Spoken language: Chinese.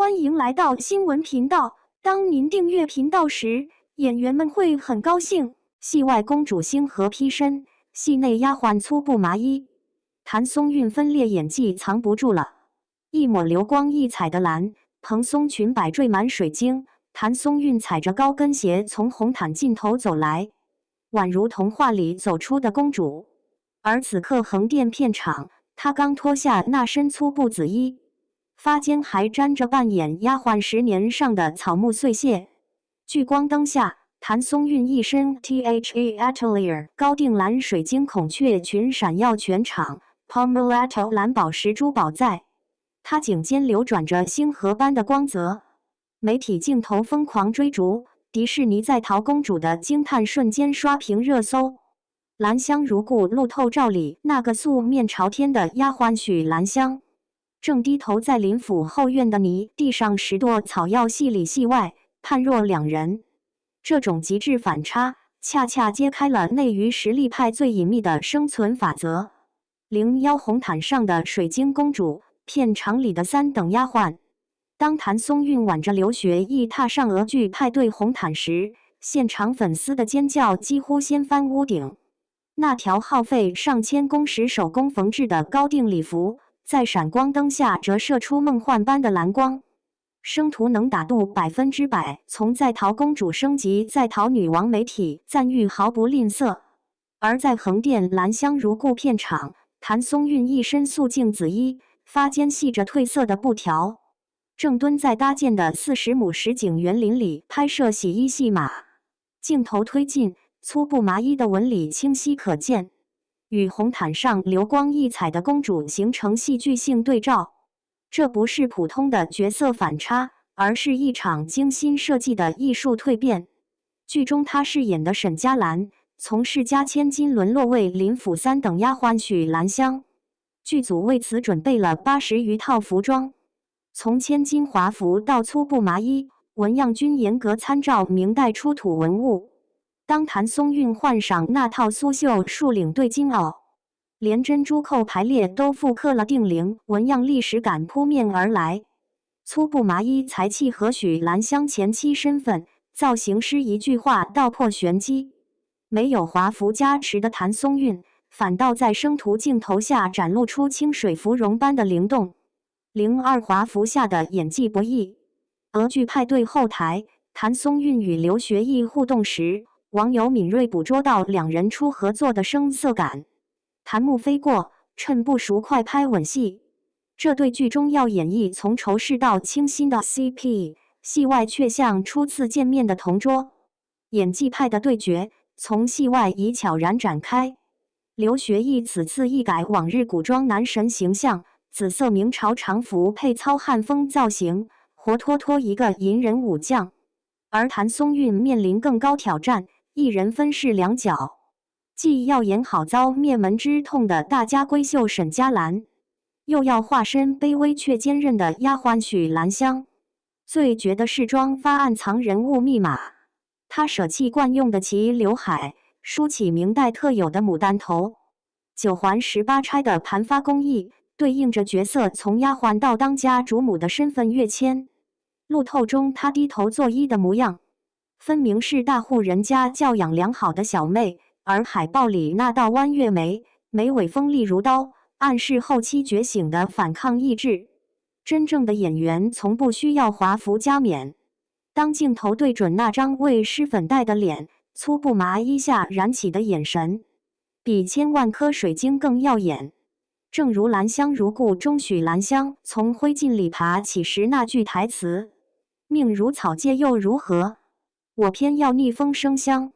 欢迎来到新闻频道。当您订阅频道时，演员们会很高兴。戏外公主星河披身，戏内丫鬟粗布麻衣。谭松韵分裂演技藏不住了，一抹流光溢彩的蓝蓬松裙摆缀满水晶，谭松韵踩着高跟鞋从红毯尽头走来，宛如童话里走出的公主。而此刻横店片场，她刚脱下那身粗布紫衣，发间还沾着扮演丫鬟10年上的草木碎屑。聚光灯下，谭松韵一身 THE Atelier 高定蓝水晶孔雀裙闪耀全场 ，Pomellato 蓝宝石珠宝在她颈间流转着星河般的光泽。媒体镜头疯狂追逐，迪士尼在逃公主的惊叹瞬间刷屏热搜。兰香如故路透照里那个素面朝天的丫鬟许兰香，正低头在林府后院的泥地上拾掇草药，戏里戏外，判若两人。这种极致反差，恰恰揭开了内娱实力派最隐秘的生存法则。01红毯上的水晶公主，片场里的3等丫鬟。当谭松韵挽着刘学义踏上俄剧派对红毯时，现场粉丝的尖叫几乎掀翻屋顶。那条耗费上千工时手工缝制的高定礼服，在闪光灯下折射出梦幻般的蓝光，生图能打动100%。从在逃公主升级在逃女王，媒体赞誉毫不吝啬。而在横店兰香如故片场，谭松韵一身素净紫衣，发间系着褪色的布条，正蹲在搭建的40亩实景园林里拍摄洗衣戏码。镜头推进，粗布麻衣的纹理清晰可见，与红毯上流光溢彩的公主形成戏剧性对照。这不是普通的角色反差，而是一场精心设计的艺术蜕变。剧中她饰演的沈佳兰，从世家千金沦落为林府3等丫鬟许兰香。剧组为此准备了80余套服装，从千金华服到粗布麻衣，纹样均严格参照明代出土文物。当谭松韵换上那套苏绣束领对襟袄，连珍珠扣排列都复刻了定陵纹样，历史感扑面而来。粗布麻衣才契合许兰香前妻身份，造型师一句话道破玄机。没有华服加持的谭松韵，反倒在生图镜头下展露出清水芙蓉般的灵动。02华服下的演技不易。俄剧派对后台，谭松韵与刘学义互动时，网友敏锐捕捉到两人初合作的生涩感。弹幕飞过，趁不熟快拍吻戏。这对剧中要演绎从仇视到倾心的 CP， 戏外却像初次见面的同桌。演技派的对决从戏外已悄然展开。刘学义此次一改往日古装男神形象，紫色明朝常服配糙汉风造型，活脱脱一个银人武将。而谭松韵面临更高挑战，一人分饰两角，既要演好遭灭门之痛的大家闺秀沈佳兰，又要化身卑微却坚韧的丫鬟许兰香。最绝的是妆发暗藏人物密码，她舍弃惯用的齐刘海，梳起明代特有的牡丹头，9环18钗的盘发工艺，对应着角色从丫鬟到当家主母的身份跃迁。路透中她低头作揖的模样，分明是大户人家教养良好的小妹，而海报里那道弯月眉，眉尾锋利如刀，暗示后期觉醒的反抗意志。真正的演员从不需要华服加冕。当镜头对准那张为施粉黛的脸，粗布麻衣下燃起的眼神，比千万颗水晶更耀眼。正如兰香如故中许兰香从灰烬里爬起时那句台词：命如草芥又如何？我偏要逆风生香。